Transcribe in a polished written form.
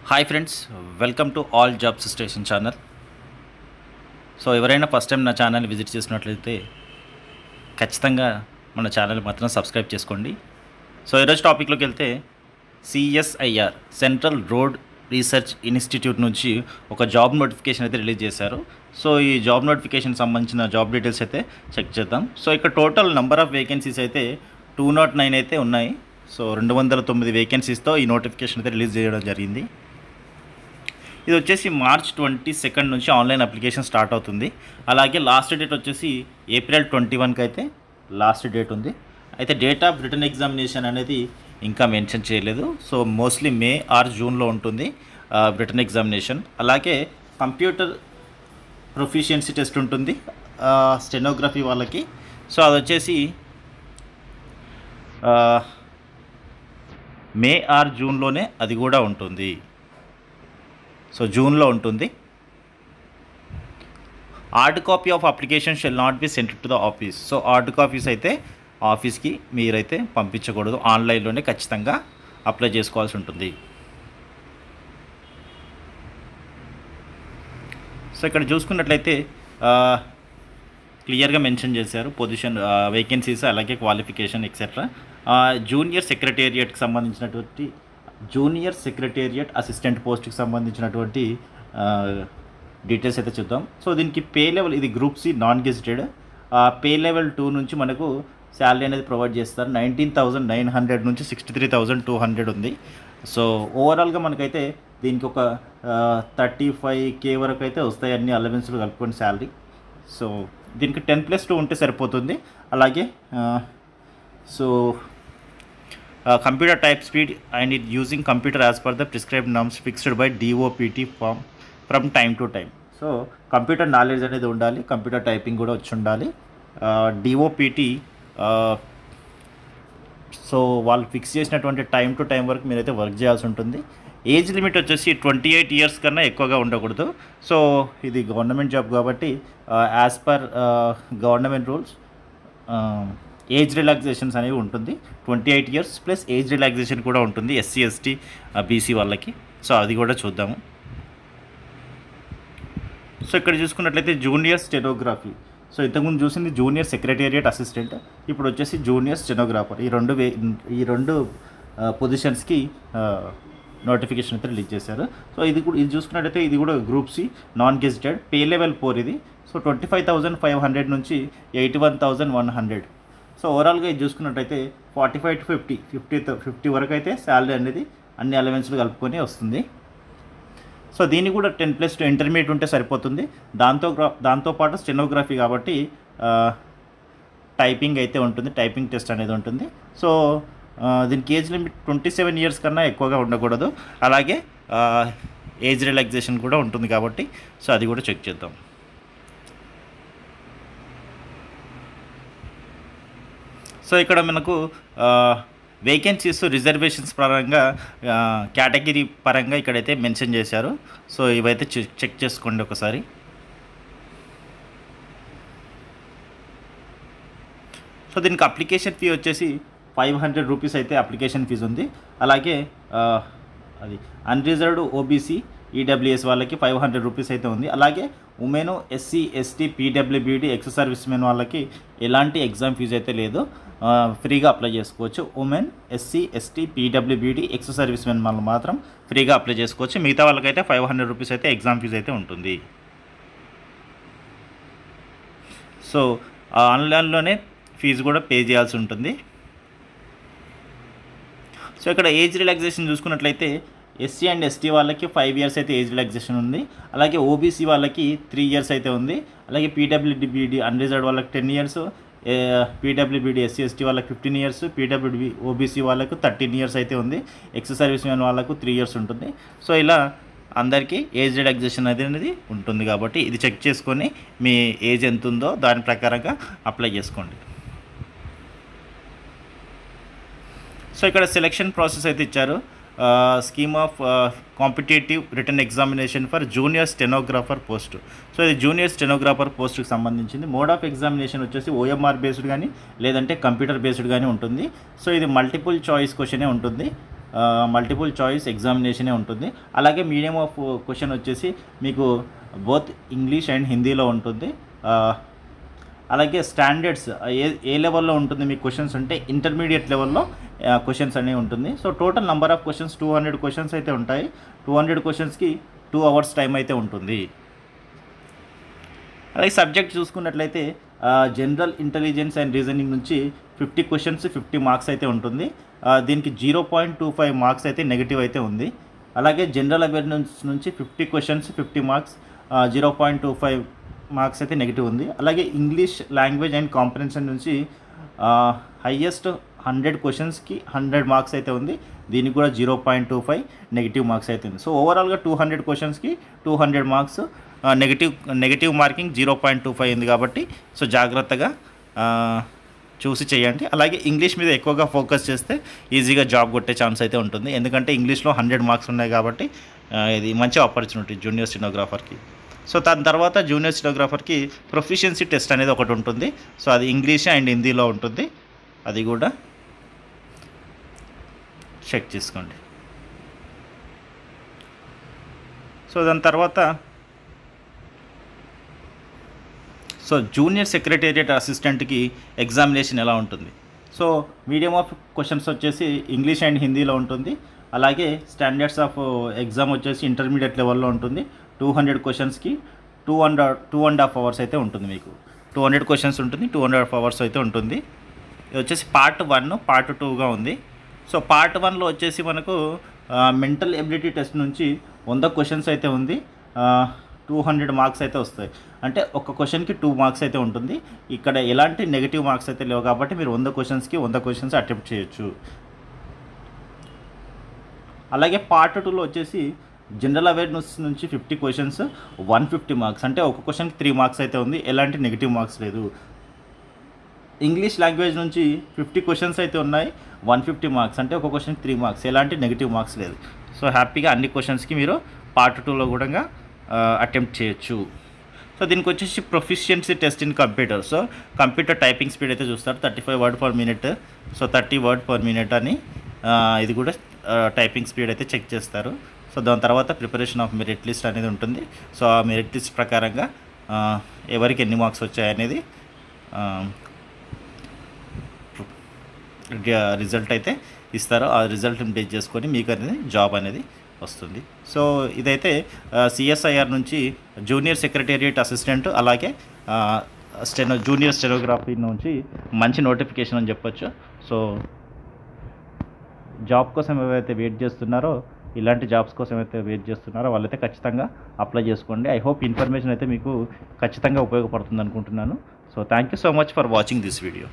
Hi friends, welcome to all jobs station channel. So ఎవరైనా first time నా channel visit చేసినట్లయితే ఖచ్చితంగా మన ఛానల్ మాత్రం సబ్స్క్రైబ్ చేసుకోండి. సో ఈరోజు టాపిక్లోకి వెళ్తే CSIR central road research institute నుంచి ఒక జాబ్ నోటిఫికేషన్ అయితే రిలీజ్ చేశారు. సో ఈ జాబ్ నోటిఫికేషన్ సంబంధించిన జాబ్ డీటెయిల్స్ అయితే చెక్ చేద్దాం. సో ఇక్కడ టోటల్ నెంబర్ ఆఫ్ వేకెన్సీస్ అయితే 209 అయితే ఉన్నాయి. సో 209 వేకెన్సీస్తో ఈ నోటిఫికేషన్ అయితే రిలీజ్ చేయడం జరిగింది. ఇది వచ్చేసి మార్చ్ 22 నుంచి ఆన్లైన్ అప్లికేషన్ స్టార్ట్ అవుతుంది. అలాగే లాస్ట్ డేట్ వచ్చేసి ఏప్రిల్ 21కి అయితే లాస్ట్ డేట్ ఉంది. అయితే డేట్ ఆఫ్ రిటన్ ఎగ్జామినేషన్ అనేది ఇంకా మెన్షన్ చేయలేదు. సో మోస్ట్లీ మే ఆర్ జూన్లో ఉంటుంది రిటన్ ఎగ్జామినేషన్. అలాగే కంప్యూటర్ ప్రొఫిషియన్సీ టెస్ట్ ఉంటుంది స్టెనోగ్రఫీ వాళ్ళకి. సో అది వచ్చేసి మే ఆర్ జూన్లోనే అది కూడా ఉంటుంది. సో జూన్లో ఉంటుంది. Hard copy of application shall not be sent to the office. So hard copies అయితే ఆఫీస్కి మీరైతే పంపించకూడదు, ఆన్లైన్లోనే ఖచ్చితంగా అప్లై చేసుకోవాల్సి ఉంటుంది. సో ఇక్కడ చూసుకున్నట్లయితే క్లియర్గా మెన్షన్ చేశారు పొజిషన్, వేకెన్సీస్, అలాగే క్వాలిఫికేషన్ ఎక్సెట్రా. జూనియర్ సెక్రటేరియట్కి సంబంధించినటువంటి జూనియర్ సెక్రటేరియట్ అసిస్టెంట్ పోస్ట్కి సంబంధించినటువంటి డీటెయిల్స్ అయితే చూద్దాం. సో దీనికి పే లెవెల్, ఇది group C non gazetted. Pay level 2 నుంచి మనకు శాలరీ అనేది ప్రొవైడ్ చేస్తారు. 19,900 నుంచి 63,200 ఉంది. సో ఓవరాల్గా మనకైతే దీనికి ఒక 35K వరకు అయితే వస్తాయి, అన్ని అలవెన్స్లు కలుపుకొని శాలరీ. సో దీనికి 10+2 ఉంటే సరిపోతుంది. అలాగే computer type speed and it using computer as per the prescribed norms fixed by DOPT from time to time. So computer knowledge అనేది ఉండాలి, కంప్యూటర్ టైపింగ్ కూడా వచ్చి ఉండాలి. DOPT సో వాళ్ళు ఫిక్స్ చేసినటువంటి టైం టు టైం వరకు మీరైతే వర్క్ చేయాల్సి ఉంటుంది. ఏజ్ లిమిట్ వచ్చేసి 28 ఇయర్స్ కన్నా ఎక్కువగా ఉండకూడదు. సో ఇది గవర్నమెంట్ జాబ్ కాబట్టి as per government rules age relaxations అనేవి ఉంటుంది. 28 ఇయర్స్ ప్లస్ ఏజ్ రిలాక్సేషన్ కూడా ఉంటుంది SC ST BC వాళ్ళకి. సో అది కూడా చూద్దాము. సో ఇక్కడ చూసుకున్నట్లయితే జూనియర్ స్టెనోగ్రఫీ. సో ఇంతకుముందు చూసింది జూనియర్ సెక్రటేరియట్ అసిస్టెంట్, ఇప్పుడు వచ్చేసి జూనియర్ స్టెనోగ్రాఫర్. ఈ రెండు పొజిషన్స్కి నోటిఫికేషన్ అయితే రిలీజ్ చేశారు. సో ఇది చూసుకున్నట్లయితే ఇది కూడా group C non gazetted. Pay level 4 ఇది. సో 25,500 నుంచి 81,100. సో ఓవరాల్గా ఇది చూసుకున్నట్టయితే 45 to 50 వరకు అయితే శాలరీ అనేది అన్ని అలవెన్స్లు కలుపుకొని వస్తుంది. సో దీన్ని కూడా 10+2 ఇంటర్మీడియట్ ఉంటే సరిపోతుంది. దాంతోపాటు స్టెనోగ్రఫీ కాబట్టి టైపింగ్ అయితే ఉంటుంది, టైపింగ్ టెస్ట్ అనేది ఉంటుంది. సో దీనికి ఏజ్ లిమిట్ 27 ఇయర్స్ కన్నా ఎక్కువగా ఉండకూడదు. అలాగే ఏజ్ రిలాక్సేషన్ కూడా ఉంటుంది కాబట్టి సో అది కూడా చెక్ చేద్దాం. సో ఇక్కడ మనకు వేకెన్సీస్ రిజర్వేషన్స్ పరంగా కేటగిరీ పరంగా ఇక్కడైతే మెన్షన్ చేశారు. సో ఇవైతే చెక్ చేసుకోండి ఒకసారి. సో దీనికి అప్లికేషన్ ఫీ వచ్చేసి 500 రూపీస్ అయితే అప్లికేషన్ ఫీజు ఉంది. అలాగే అది అన్రిజర్వ్డ్ OBC EWS వాళ్ళకి 500 రూపీస్ అయితే ఉంది. అలాగే women SC ST PWBD ex service men వాళ్ళకి ఎలాంటి ఎగ్జామ్ ఫీజు అయితే లేదు, ఫ్రీగా అప్లై చేసుకోవచ్చు. Women SC ST PWBD ex service men వాళ్ళు మాత్రం ఫ్రీగా అప్లై చేసుకోవచ్చు. మిగతా వాళ్ళకైతే 500 రూపీస్ అయితే ఎగ్జామ్ ఫీజు అయితే ఉంటుంది. సో ఆన్లైన్లోనే ఫీజు కూడా పే చేయాల్సి ఉంటుంది. సో ఇక్కడ ఏజ్ రిలాక్సేషన్ చూసుకున్నట్లయితే SC అండ్ ST వాళ్ళకి 5 ఇయర్స్ అయితే ఏజ్ రిలాక్సేషన్ ఉంది. అలాగే OBC వాళ్ళకి 3 ఇయర్స్ అయితే ఉంది. అలాగే PWBD అన్రిజర్వ్డ్ వాళ్ళకి 10 ఇయర్స్, PWBD SC ST వాళ్ళకి 15 ఇయర్స్, PWBD OBC వాళ్ళకు 13 ఇయర్స్ అయితే ఉంది. ఎక్స్ సర్వీస్ మెన్ వాళ్ళకు 3 ఇయర్స్ ఉంటుంది. సో ఇలా అందరికీ ఏజ్ రిలాక్సేషన్ అనేది ఉంటుంది కాబట్టి ఇది చెక్ చేసుకొని మీ ఏజ్ ఎంత ఉందో దాని ప్రకారంగా అప్లై చేసుకోండి. సో ఇక్కడ సెలెక్షన్ ప్రాసెస్ అయితే ఇచ్చారు. Scheme of competitive written examination for junior stenographer post. So ఇది జూనియర్ స్టెనోగ్రాఫర్ పోస్ట్కి సంబంధించింది. మోడ్ ఆఫ్ ఎగ్జామినేషన్ వచ్చేసి OMR బేస్డ్ కానీ లేదంటే కంప్యూటర్ బేస్డ్ కానీ ఉంటుంది. సో ఇది మల్టిపుల్ చాయిస్ క్వశ్చనే ఉంటుంది. మల్టిపుల్ చాయిస్ ఎగ్జామినేషనే ఉంటుంది. అలాగే మీడియం ఆఫ్ క్వశ్చన్ వచ్చేసి మీకు బోత్ ఇంగ్లీష్ అండ్ హిందీలో ఉంటుంది. అలాగే స్టాండర్డ్స్ ఏ లెవెల్లో ఉంటుంది మీకు క్వశ్చన్స్ అంటే ఇంటర్మీడియట్ లెవెల్లో క్వశ్చన్స్ అనేవి ఉంటుంది. So total number of questions 200 questions అయితే ఉంటాయి. 200 క్వశ్చన్స్కి 2 hours టైం అయితే ఉంటుంది. అలాగే సబ్జెక్ట్ చూసుకున్నట్లయితే జనరల్ ఇంటెలిజెన్స్ అండ్ రీజనింగ్ నుంచి 50 క్వశ్చన్స్ 50 మార్క్స్ అయితే ఉంటుంది. దీనికి 0.25 మార్క్స్ అయితే నెగిటివ్ అయితే ఉంది. అలాగే జనరల్ అవేర్నెస్ నుంచి 50 క్వశ్చన్స్ 50 మార్క్స్ 0.25 మార్క్స్ అయితే నెగిటివ్ ఉంది. అలాగే ఇంగ్లీష్ లాంగ్వేజ్ అండ్ కాంప్రహెన్షన్ నుంచి హైయెస్ట్ 100 క్వశ్చన్స్కి 100 మార్క్స్ అయితే ఉంది. దీనికి కూడా 0.25 నెగిటివ్ మార్క్స్ అయితే ఉంది. సో ఓవరాల్గా 200 క్వశ్చన్స్కి 200 మార్క్స్ నెగిటివ్ మార్కింగ్ 0.25 ఉంది కాబట్టి సో జాగ్రత్తగా చూసి చేయండి. అలాగే ఇంగ్లీష్ మీద ఎక్కువగా ఫోకస్ చేస్తే ఈజీగా జాబ్ కొట్టే ఛాన్స్ అయితే ఉంటుంది. ఎందుకంటే ఇంగ్లీష్లో 100 మార్క్స్ ఉన్నాయి కాబట్టి ఇది మంచి ఆపర్చునిటీ జూనియర్ స్టెనోగ్రాఫర్కి. సో దాని తర్వాత జూనియర్ స్టెనోగ్రాఫర్కి ప్రొఫిషియన్సీ టెస్ట్ అనేది ఒకటి ఉంటుంది. సో అది ఇంగ్లీష్ అండ్ హిందీలో ఉంటుంది. అది కూడా చెక్ చేసుకోండి. సో దాని తర్వాత జూనియర్ సెక్రటేరియట్ అసిస్టెంట్కి ఎగ్జామినేషన్ ఎలా ఉంటుంది? సో మీడియం ఆఫ్ క్వశ్చన్స్ వచ్చేసి ఇంగ్లీష్ అండ్ హిందీలో ఉంటుంది. అలాగే స్టాండర్డ్స్ ఆఫ్ ఎగ్జామ్ వచ్చేసి ఇంటర్మీడియట్ లెవెల్లో ఉంటుంది. 200 క్వశ్చన్స్కి 2.5 hours అయితే ఉంటుంది. మీకు 200 క్వశ్చన్స్ ఉంటుంది, 2.5 hours అయితే ఉంటుంది. ఇది వచ్చేసి పార్ట్ 1, పార్ట్ 2గా ఉంది. సో పార్ట్ 1లో వచ్చేసి మనకు మెంటల్ ఎబిలిటీ టెస్ట్ నుంచి 100 క్వశ్చన్స్ అయితే ఉంది. 200 మార్క్స్ అయితే వస్తాయి. అంటే ఒక క్వశ్చన్కి 2 మార్క్స్ అయితే ఉంటుంది. ఇక్కడ ఎలాంటి నెగిటివ్ మార్క్స్ అయితే లేవు కాబట్టి మీరు 100 క్వశ్చన్స్కి 100 క్వశ్చన్స్ అటెంప్ట్ చేయొచ్చు. అలాగే పార్ట్ 2లో వచ్చేసి జనరల్ అవేర్నెస్ నుంచి 50 క్వశ్చన్స్ 150 మార్క్స్. అంటే ఒక క్వశ్చన్కి 3 మార్క్స్ అయితే ఉంది. ఎలాంటి నెగిటివ్ మార్క్స్ లేదు. ఇంగ్లీష్ లాంగ్వేజ్ నుంచి 50 క్వశ్చన్స్ అయితే ఉన్నాయి. 150 మార్క్స్. అంటే ఒక క్వశ్చన్కి 3 మార్క్స్. ఎలాంటి నెగిటివ్ మార్క్స్ లేదు. సో హ్యాపీగా అన్ని క్వశ్చన్స్కి మీరు పార్ట్ 2లో కూడా అటెంప్ట్ చేయొచ్చు. సో దీనికి వచ్చేసి proficiency test in computer. So computer typing speed అయితే చూస్తారు 35 words per minute. So 30 words per minute అని ఇది కూడా టైపింగ్ స్పీడ్ అయితే చెక్ చేస్తారు. సో దాని తర్వాత ప్రిపరేషన్ ఆఫ్ మెరిట్ లిస్ట్ అనేది ఉంటుంది. సో ఆ మెరిట్ లిస్ట్ ప్రకారంగా ఎవరికి ఎన్ని మార్క్స్ వచ్చాయనేది రిజల్ట్ అయితే ఇస్తారు. ఆ రిజల్ట్ని బేస్ చేసుకొని మీకు అనేది జాబ్ అనేది వస్తుంది. సో ఇదైతే సిఎస్ఐఆర్ నుంచి జూనియర్ సెక్రటేరియట్ అసిస్టెంట్ అలాగే జూనియర్ స్టెనోగ్రఫీ నుంచి మంచి నోటిఫికేషన్ అని చెప్పొచ్చు. సో జాబ్ కోసం ఏవైతే వెయిట్ చేస్తున్నారో, ఇలాంటి జాబ్స్ కోసం అయితే వెయిట్ చేస్తున్నారో వాళ్ళైతే ఖచ్చితంగా అప్లై చేసుకోండి. ఐ హోప్ ఇన్ఫర్మేషన్ అయితే మీకు ఖచ్చితంగా ఉపయోగపడుతుంది అనుకుంటున్నాను. So thank you so much for watching this video.